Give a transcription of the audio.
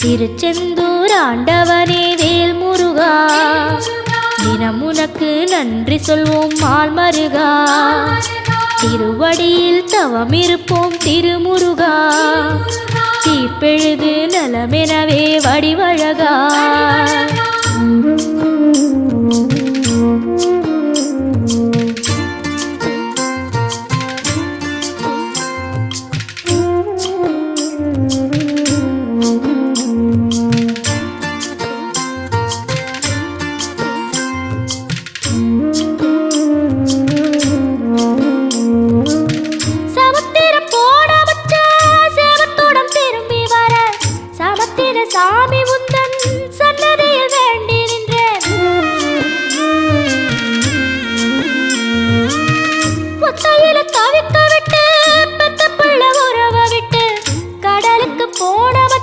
திருச்செந்தூர் ஆண்டவனே வேல் முருகா, தினம் உனக்கு நன்றி சொல்வோம் மால் மருகா. திருவடியில் தவம் இருப்போம் திருமுருகா, தீப்பெழுது நலமெனவே வடிவழகா. சாமி உந்த